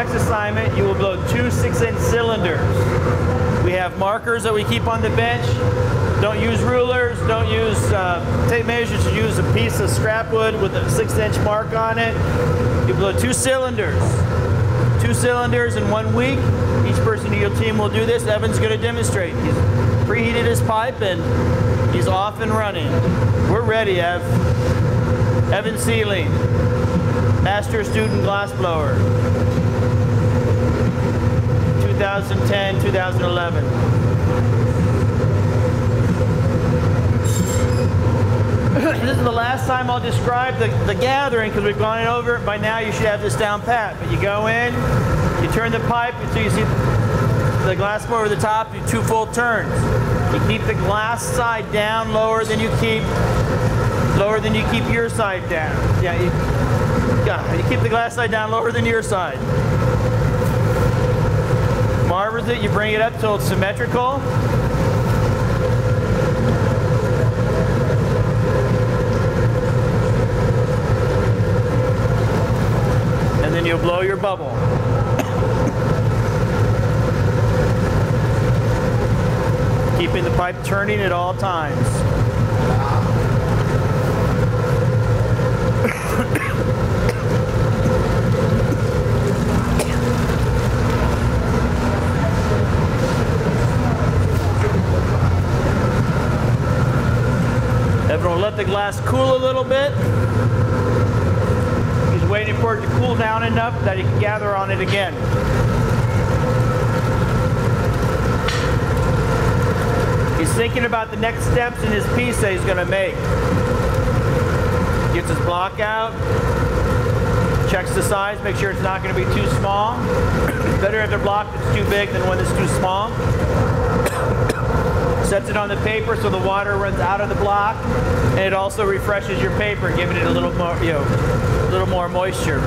next assignment, you will blow 2 6-inch cylinders. We have markers that we keep on the bench. Don't use rulers, don't use tape measures, use a piece of scrap wood with a 6-inch mark on it. You blow 2 cylinders. 2 cylinders in 1 week. Each person in your team will do this. Evan's going to demonstrate. He's preheated his pipe and he's off and running. We're ready, Ev. Evan Sealing, Master Student Glassblower, 2010, 2011. This is the last time I'll describe the gathering because we've gone over it. By now you should have this down pat. But you go in, you turn the pipe until you see the glass blower over the top, you 2 full turns. You keep the glass side down lower than you keep your side down. Yeah, you keep the glass side down lower than your side. Marvers it, you bring it up till it's symmetrical. And then you'll blow your bubble. Keeping the pipe turning at all times. Everyone will let the glass cool a little bit. He's waiting for it to cool down enough that he can gather on it again. He's thinking about the next steps in his piece that he's going to make. Gets his block out, checks the size, make sure it's not going to be too small. Better if the block that's too big than one that's too small. Sets it on the paper so the water runs out of the block, and it also refreshes your paper, giving it a little more, a little more moisture.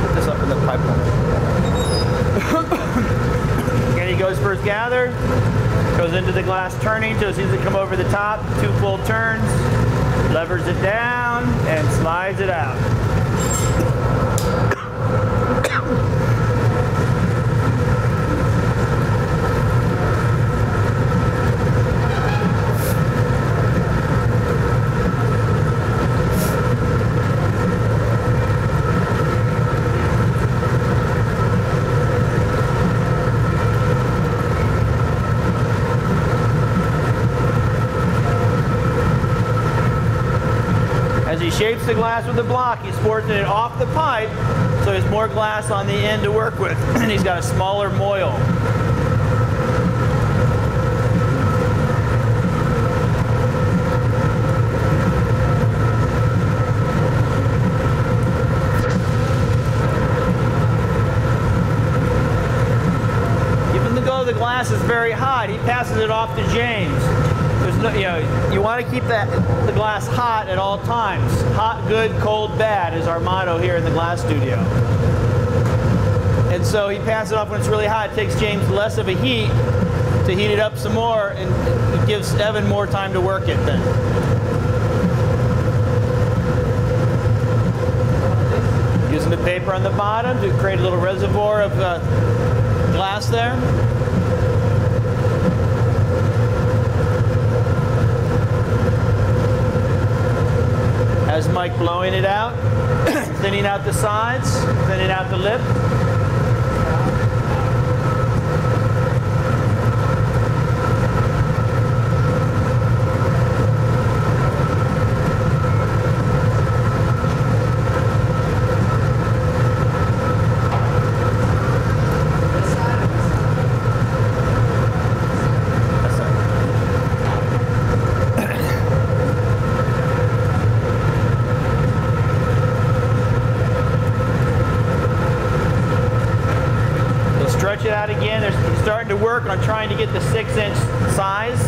Put this up in the pipe. Again, he goes for his gather, goes into the glass turning till he sees it come over the top, 2 full turns. Levers it down and slides it out. As he shapes the glass with the block, he's forcing it off the pipe so there's more glass on the end to work with, and he's got a smaller moil. Even though the glass is very hot, he passes it off to James. There's no, you want to keep the glass hot at all times. Hot, good, cold, bad is our motto here in the glass studio. And so he passes it off when it's really hot. It takes James less of a heat to heat it up some more, and it gives Evan more time to work it then. Using the paper on the bottom to create a little reservoir of glass there. As Mike blowing it out, thinning out the sides, thinning out the lip. Stretch it out again. He's starting to work on trying to get the 6-inch size.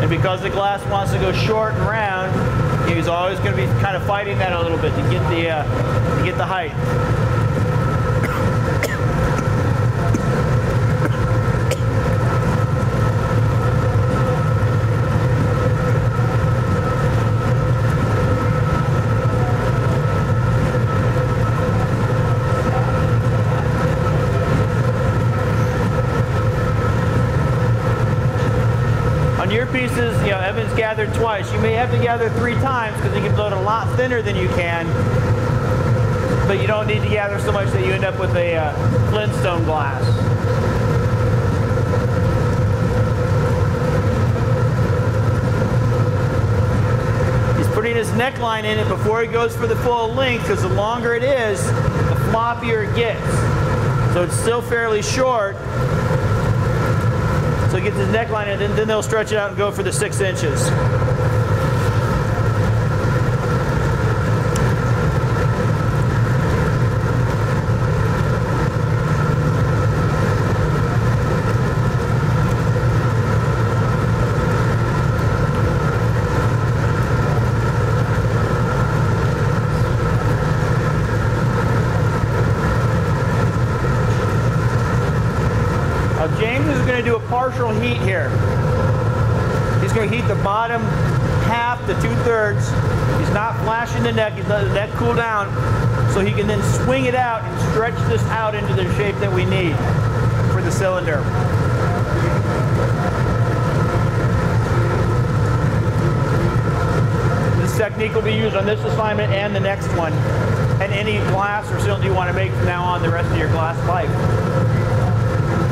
And because the glass wants to go short and round, he's always going to be kind of fighting that a little bit to get the height. pieces, you know, Evan's gathered twice. You may have to gather 3 times because you can blow it a lot thinner than you can. But you don't need to gather so much that you end up with a Flintstone glass. He's putting his neckline in it before he goes for the full length, because the longer it is, the floppier it gets. So it's still fairly short. So he gets his neckline in, and then they'll stretch it out and go for the 6 inches. James is going to do a partial heat here. He's going to heat the bottom half to 2/3. He's not flashing the neck. He's letting the neck cool down so he can then swing it out and stretch this out into the shape that we need for the cylinder. This technique will be used on this assignment and the next one, and any glass or cylinder you want to make from now on the rest of your glass pipe.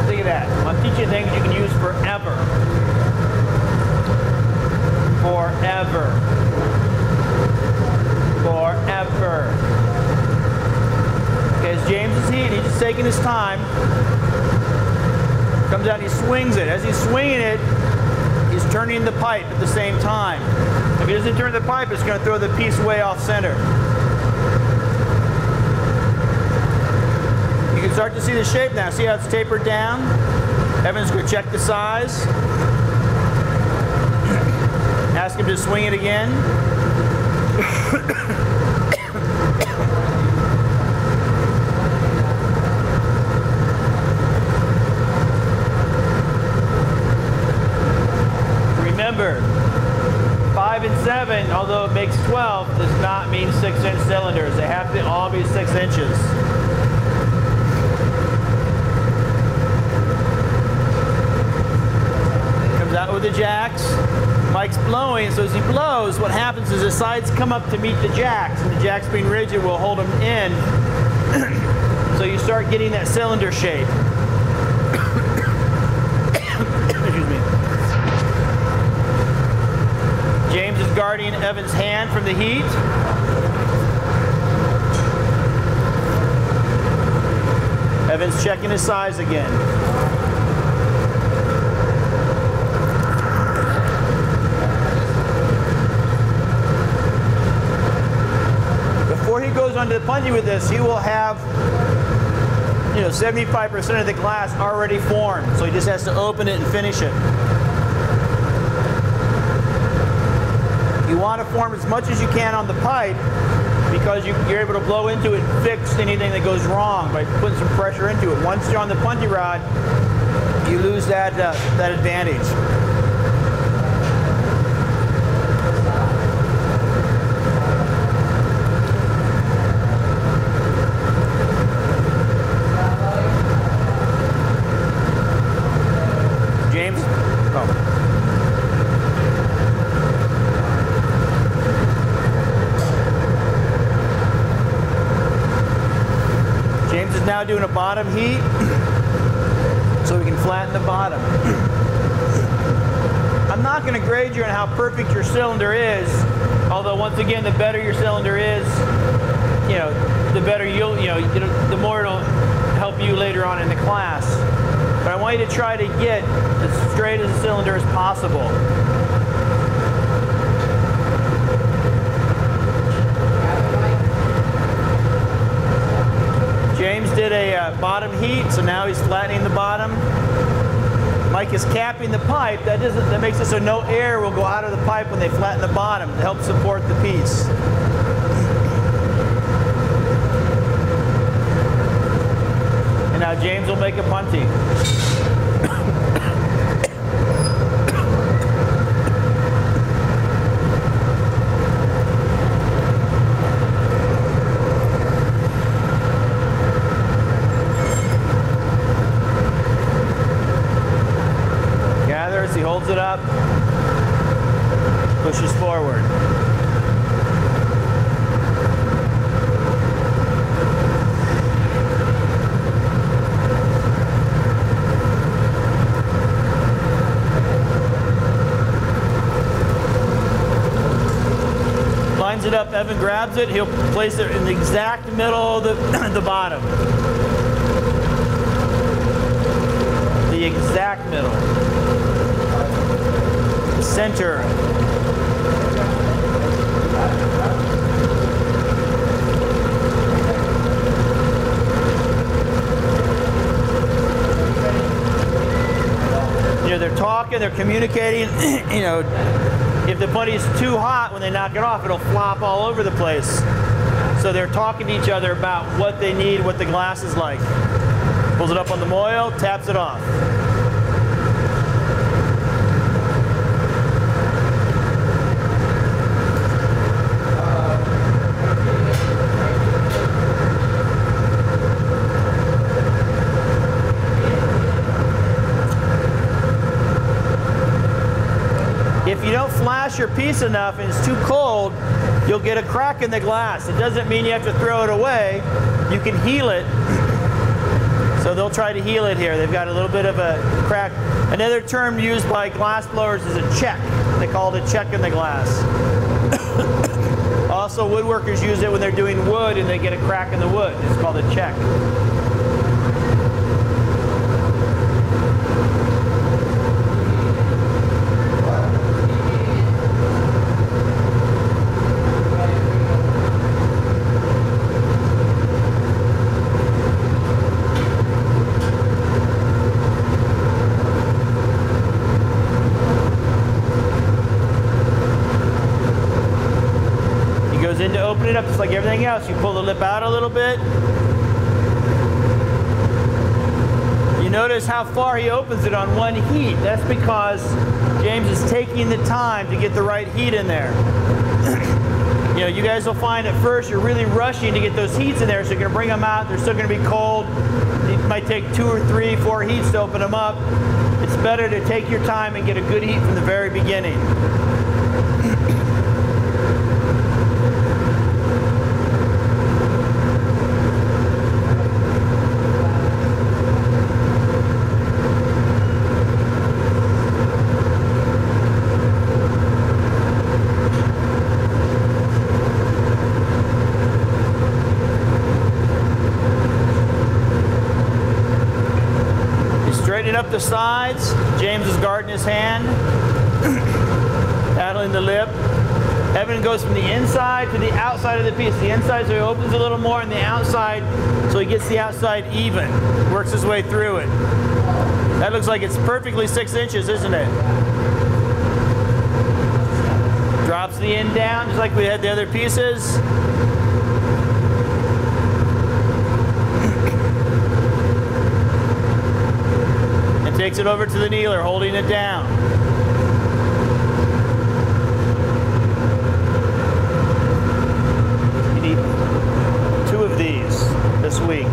Look at that. I'm teaching things you can use forever. Forever. Forever. Okay, as James is heating, he's just taking his time. Comes out and he swings it. As he's swinging it, he's turning the pipe at the same time. If he doesn't turn the pipe, it's going to throw the piece way off center. You can start to see the shape now. See how it's tapered down? Evan's going to check the size. Ask him to swing it again. Remember, 5 and 7, although it makes 12, does not mean 6-inch cylinders. They have to all be 6 inches. Out with the jacks. Mike's blowing, so as he blows, what happens is the sides come up to meet the jacks, and the jacks being rigid will hold them in. So you start getting that cylinder shape. Excuse me. James is guarding Evan's hand from the heat. Evan's checking his size again. Before he goes onto the punji with this, he will have, 75% of the glass already formed. So he just has to open it and finish it. You want to form as much as you can on the pipe because you're able to blow into it and fix anything that goes wrong by putting some pressure into it. Once you're on the punji rod, you lose that advantage. James is now doing a bottom heat so we can flatten the bottom. I'm not going to grade you on how perfect your cylinder is, although once again, the better your cylinder is, the better the more it'll help you later on in the class. But I want you to try to get as straight as a cylinder as possible. James did a bottom heat, so now he's flattening the bottom. Mike is capping the pipe. That makes it so no air will go out of the pipe when they flatten the bottom to help support the piece. And now James will make a punty. He holds it up. Pushes forward. Lines it up, Evan grabs it, he'll place it in the exact middle of the bottom. The exact middle. Center. You know, they're talking, they're communicating, you know, if the putty's too hot, when they knock it off, it'll flop all over the place. So they're talking to each other about what they need, what the glass is like. Pulls it up on the moil, taps it off. If you don't flash your piece enough and it's too cold, you'll get a crack in the glass. It doesn't mean you have to throw it away. You can heal it. So they'll try to heal it here. They've got a little bit of a crack. Another term used by glass blowers is a check. They call it a check in the glass. Also, woodworkers use it when they're doing wood and they get a crack in the wood. It's called a check. In to open it up, just like everything else. You pull the lip out a little bit. You notice how far he opens it on one heat. That's because James is taking the time to get the right heat in there. You know, you guys will find at first you're really rushing to get those heats in there, so you're going to bring them out. They're still going to be cold. It might take 2 or 3, 4 heats to open them up. It's better to take your time and get a good heat from the very beginning. Straightening up the sides. James is guarding his hand, paddling the lip. Evan goes from the inside to the outside of the piece. The inside so he opens a little more, and the outside so he gets the outside even. Works his way through it. That looks like it's perfectly 6 inches, isn't it? Drops the end down just like we had the other pieces. Takes it over to the kneeler, holding it down. You need 2 of these this week.